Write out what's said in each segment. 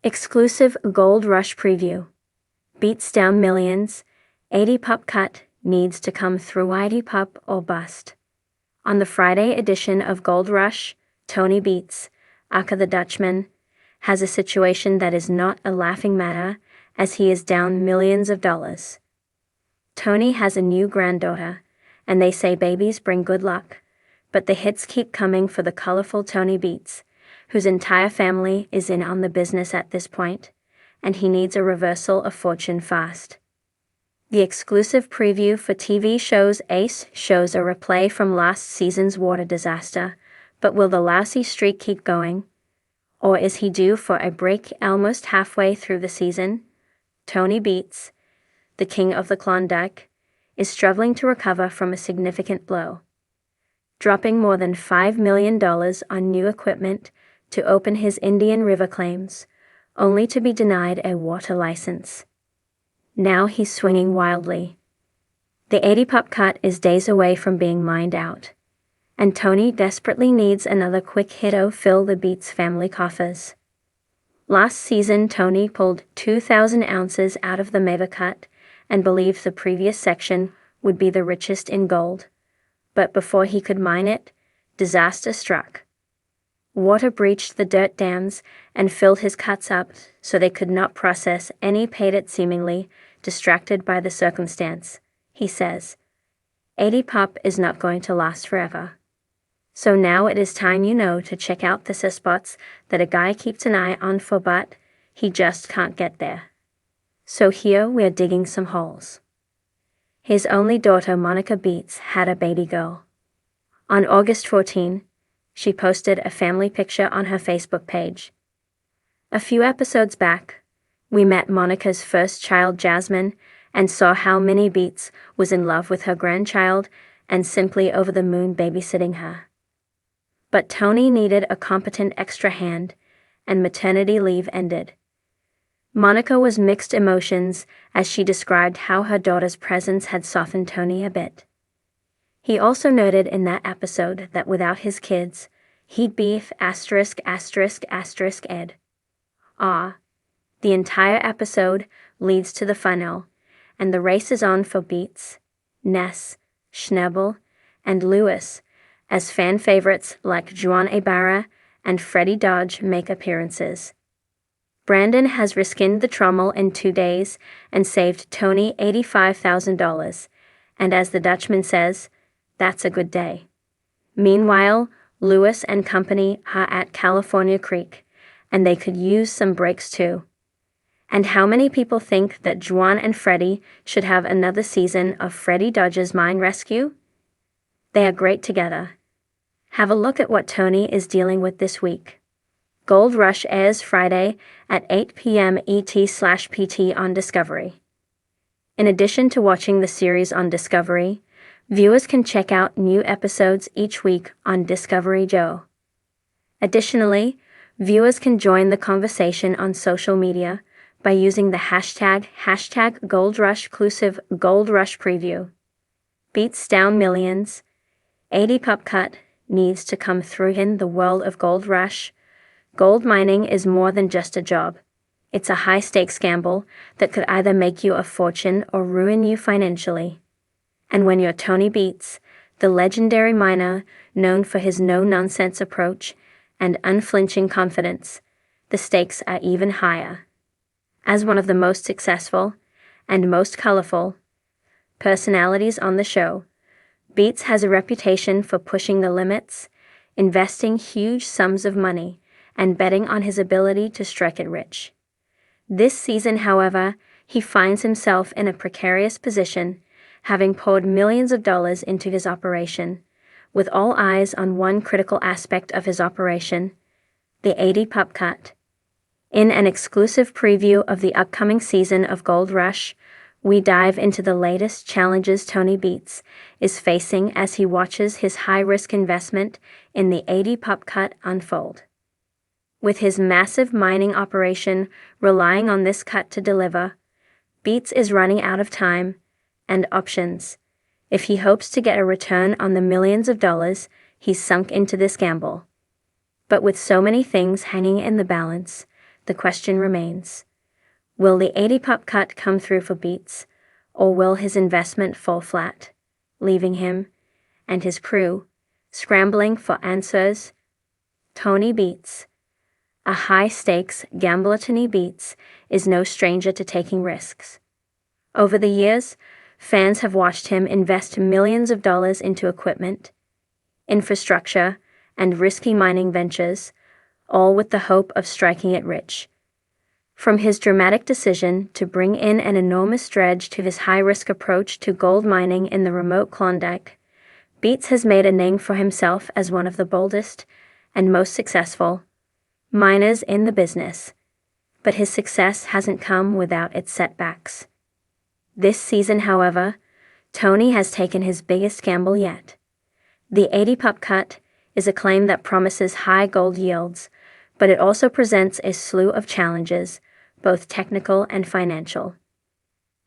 Exclusive Gold Rush Preview. Beets down millions. 80 pup cut needs to come through. 80 pup or bust. On the Friday edition of Gold Rush, Tony Beets, aka the Dutchman, has a situation that is not a laughing matter, as he is down millions of dollars. Tony has a new granddaughter, and they say babies bring good luck, but the hits keep coming for the colorful Tony Beets, whose entire family is in on the business at this point, and he needs a reversal of fortune fast. The exclusive preview for TV show's Ace shows a replay from last season's water disaster, but will the lousy streak keep going? Or is he due for a break almost halfway through the season? Tony Beets, the king of the Klondike, is struggling to recover from a significant blow, dropping more than $5 million on new equipment to open his Indian River claims, only to be denied a water license. Now he's swinging wildly. The 80 pup cut is days away from being mined out, and Tony desperately needs another quick hit to fill the Beets family coffers. Last season, Tony pulled 2,000 ounces out of the mega cut and believed the previous section would be the richest in gold. But before he could mine it, disaster struck. Water breached the dirt dams and filled his cuts up so they could not process any. Paid it seemingly distracted by the circumstance, he says. 80 pup is not going to last forever. So now it is time to check out the spots that a guy keeps an eye on for, but he just can't get there. So here we're digging some holes. His only daughter Monica Beets had a baby girl. On August 14, she posted a family picture on her Facebook page. A few episodes back, we met Monica's first child Jasmine and saw how Minnie Beets was in love with her grandchild and simply over the moon babysitting her. But Tony needed a competent extra hand, and maternity leave ended. Monica was mixed emotions as she described how her daughter's presence had softened Tony a bit. He also noted in that episode that without his kids, he'd be ******************************************************************************************** The entire episode leads to the final, and the race is on for Beets, Ness, Schnabel, and Lewis, as fan favorites like Juan Ibarra and Freddie Dodge make appearances. Brandon has reskinned the trommel in 2 days and saved Tony $85,000, and as the Dutchman says, that's a good day. Meanwhile, Lewis and company are at California Creek, and they could use some breaks too. And how many people think that Juan and Freddie should have another season of Freddie Dodge's mine rescue? They are great together. Have a look at what Tony is dealing with this week. Gold Rush airs Friday at 8 p.m. ET/PT on Discovery. In addition to watching the series on Discovery, viewers can check out new episodes each week on Discovery Joe. Additionally, viewers can join the conversation on social media by using the hashtag #GoldRushClusive Gold Rush Preview. Beets down millions. 80 pup cut needs to come through. In the world of Gold Rush, gold mining is more than just a job. It's a high-stakes gamble that could either make you a fortune or ruin you financially. And when you're Tony Beets, the legendary miner known for his no-nonsense approach and unflinching confidence, the stakes are even higher. As one of the most successful and most colorful personalities on the show, Beets has a reputation for pushing the limits, investing huge sums of money, and betting on his ability to strike it rich. This season, however, he finds himself in a precarious position, having poured millions of dollars into his operation, with all eyes on one critical aspect of his operation, the 80 pup cut. In an exclusive preview of the upcoming season of Gold Rush, we dive into the latest challenges Tony Beets is facing as he watches his high-risk investment in the 80 pup cut unfold. With his massive mining operation relying on this cut to deliver, Beets is running out of time and options if he hopes to get a return on the millions of dollars he's sunk into this gamble. But with so many things hanging in the balance, the question remains. Will the 80-pup cut come through for Beets, or will his investment fall flat, leaving him and his crew scrambling for answers? Tony Beets, a high-stakes gambler. Tony Beets is no stranger to taking risks. Over the years, fans have watched him invest millions of dollars into equipment, infrastructure, and risky mining ventures, all with the hope of striking it rich. From his dramatic decision to bring in an enormous dredge to his high-risk approach to gold mining in the remote Klondike, Beets has made a name for himself as one of the boldest and most successful miners in the business. But his success hasn't come without its setbacks. This season, however, Tony has taken his biggest gamble yet. The 80-pup cut is a claim that promises high gold yields, but it also presents a slew of challenges, both technical and financial.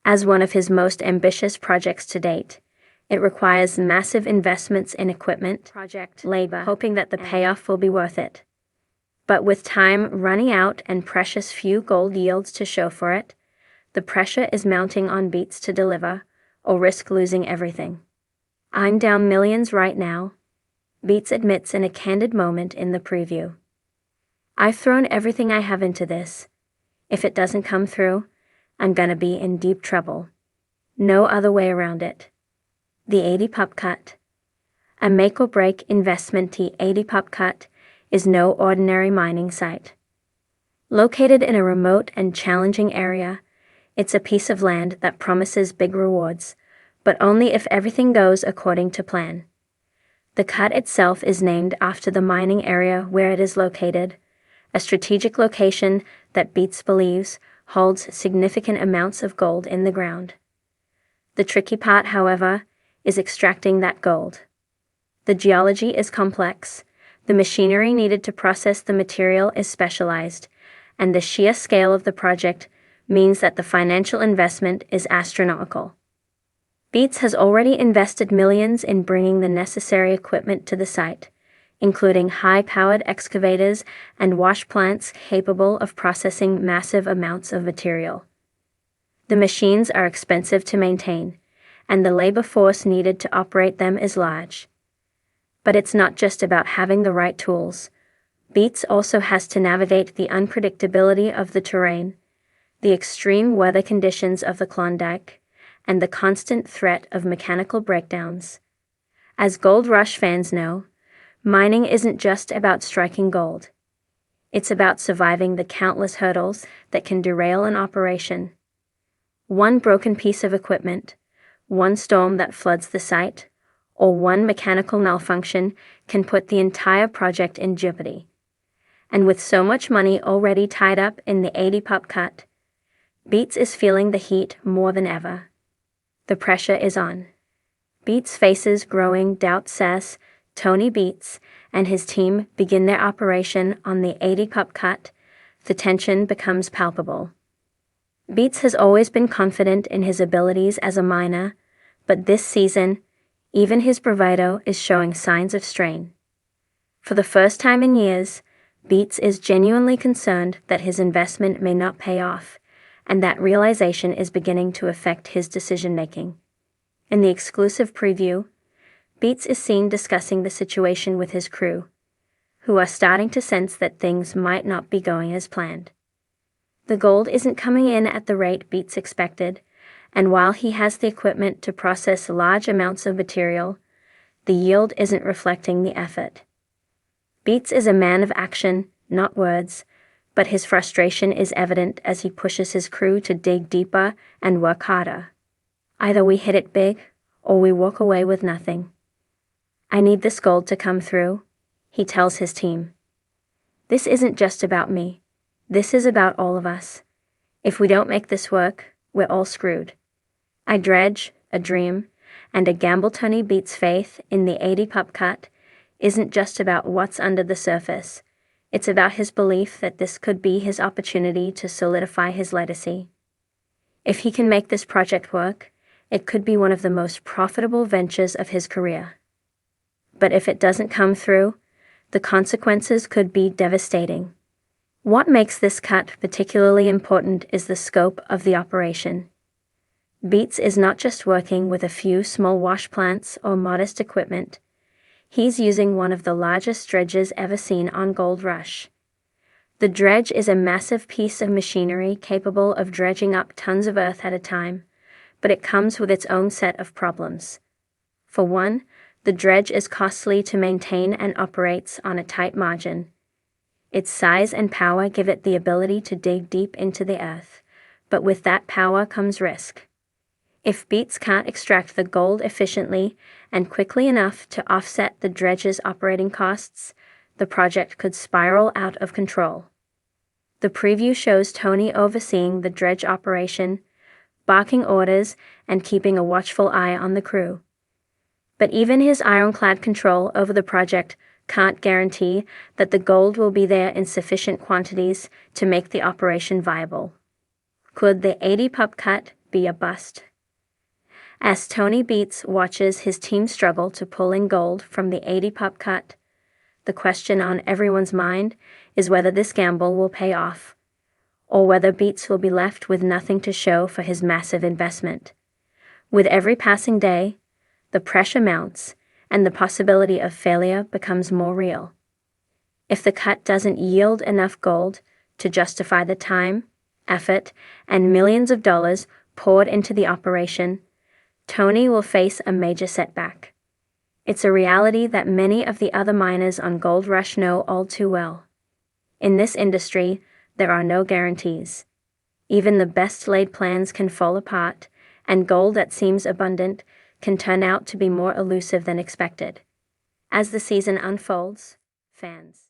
As one of his most ambitious projects to date, it requires massive investments in equipment, project labor, hoping that the payoff will be worth it. But with time running out and precious few gold yields to show for it, the pressure is mounting on Beets to deliver, or risk losing everything. "I'm down millions right now," Beets admits in a candid moment in the preview. "I've thrown everything I have into this. If it doesn't come through, I'm gonna be in deep trouble. No other way around it." The 80-pup cut. A make-or-break investment. The 80-pup cut is no ordinary mining site. Located in a remote and challenging area, it's a piece of land that promises big rewards, but only if everything goes according to plan. The cut itself is named after the mining area where it is located, a strategic location that Beets believes holds significant amounts of gold in the ground. The tricky part, however, is extracting that gold. The geology is complex, the machinery needed to process the material is specialized, and the sheer scale of the project means that the financial investment is astronomical. Beets has already invested millions in bringing the necessary equipment to the site, including high-powered excavators and wash plants capable of processing massive amounts of material. The machines are expensive to maintain, and the labor force needed to operate them is large. But it's not just about having the right tools. Beets also has to navigate the unpredictability of the terrain, the extreme weather conditions of the Klondike, and the constant threat of mechanical breakdowns. As Gold Rush fans know, mining isn't just about striking gold. It's about surviving the countless hurdles that can derail an operation. One broken piece of equipment, one storm that floods the site, or one mechanical malfunction can put the entire project in jeopardy. And with so much money already tied up in the 80-pup cut, Beets is feeling the heat more than ever. The pressure is on. Beets faces growing doubts as Tony Beets and his team begin their operation on the 80-pup cut. The tension becomes palpable. Beets has always been confident in his abilities as a miner, but this season, even his bravado is showing signs of strain. For the first time in years, Beets is genuinely concerned that his investment may not pay off, and that realization is beginning to affect his decision-making. In the exclusive preview, Beets is seen discussing the situation with his crew, who are starting to sense that things might not be going as planned. The gold isn't coming in at the rate Beets expected, and while he has the equipment to process large amounts of material, the yield isn't reflecting the effort. Beets is a man of action, not words, but his frustration is evident as he pushes his crew to dig deeper and work harder. "Either we hit it big, or we walk away with nothing. I need this gold to come through," he tells his team. "This isn't just about me. This is about all of us. If we don't make this work, we're all screwed." A dredge, a dream, and a gamble. Tony Beets' faith in the 80-pup cut isn't just about what's under the surface. It's about his belief that this could be his opportunity to solidify his legacy. If he can make this project work, it could be one of the most profitable ventures of his career. But if it doesn't come through, the consequences could be devastating. What makes this cut particularly important is the scope of the operation. Beets is not just working with a few small wash plants or modest equipment. He's using one of the largest dredges ever seen on Gold Rush. The dredge is a massive piece of machinery capable of dredging up tons of earth at a time, but it comes with its own set of problems. For one, the dredge is costly to maintain and operates on a tight margin. Its size and power give it the ability to dig deep into the earth, but with that power comes risk. If Beets can't extract the gold efficiently and quickly enough to offset the dredge's operating costs, the project could spiral out of control. The preview shows Tony overseeing the dredge operation, barking orders and keeping a watchful eye on the crew. But even his ironclad control over the project can't guarantee that the gold will be there in sufficient quantities to make the operation viable. Could the 80 pup cut be a bust? As Tony Beets watches his team struggle to pull in gold from the 80 pup cut, the question on everyone's mind is whether this gamble will pay off, or whether Beets will be left with nothing to show for his massive investment. With every passing day, the pressure mounts, and the possibility of failure becomes more real. If the cut doesn't yield enough gold to justify the time, effort, and millions of dollars poured into the operation, Tony will face a major setback. It's a reality that many of the other miners on Gold Rush know all too well. In this industry, there are no guarantees. Even the best-laid plans can fall apart, and gold that seems abundant can turn out to be more elusive than expected. As the season unfolds, fans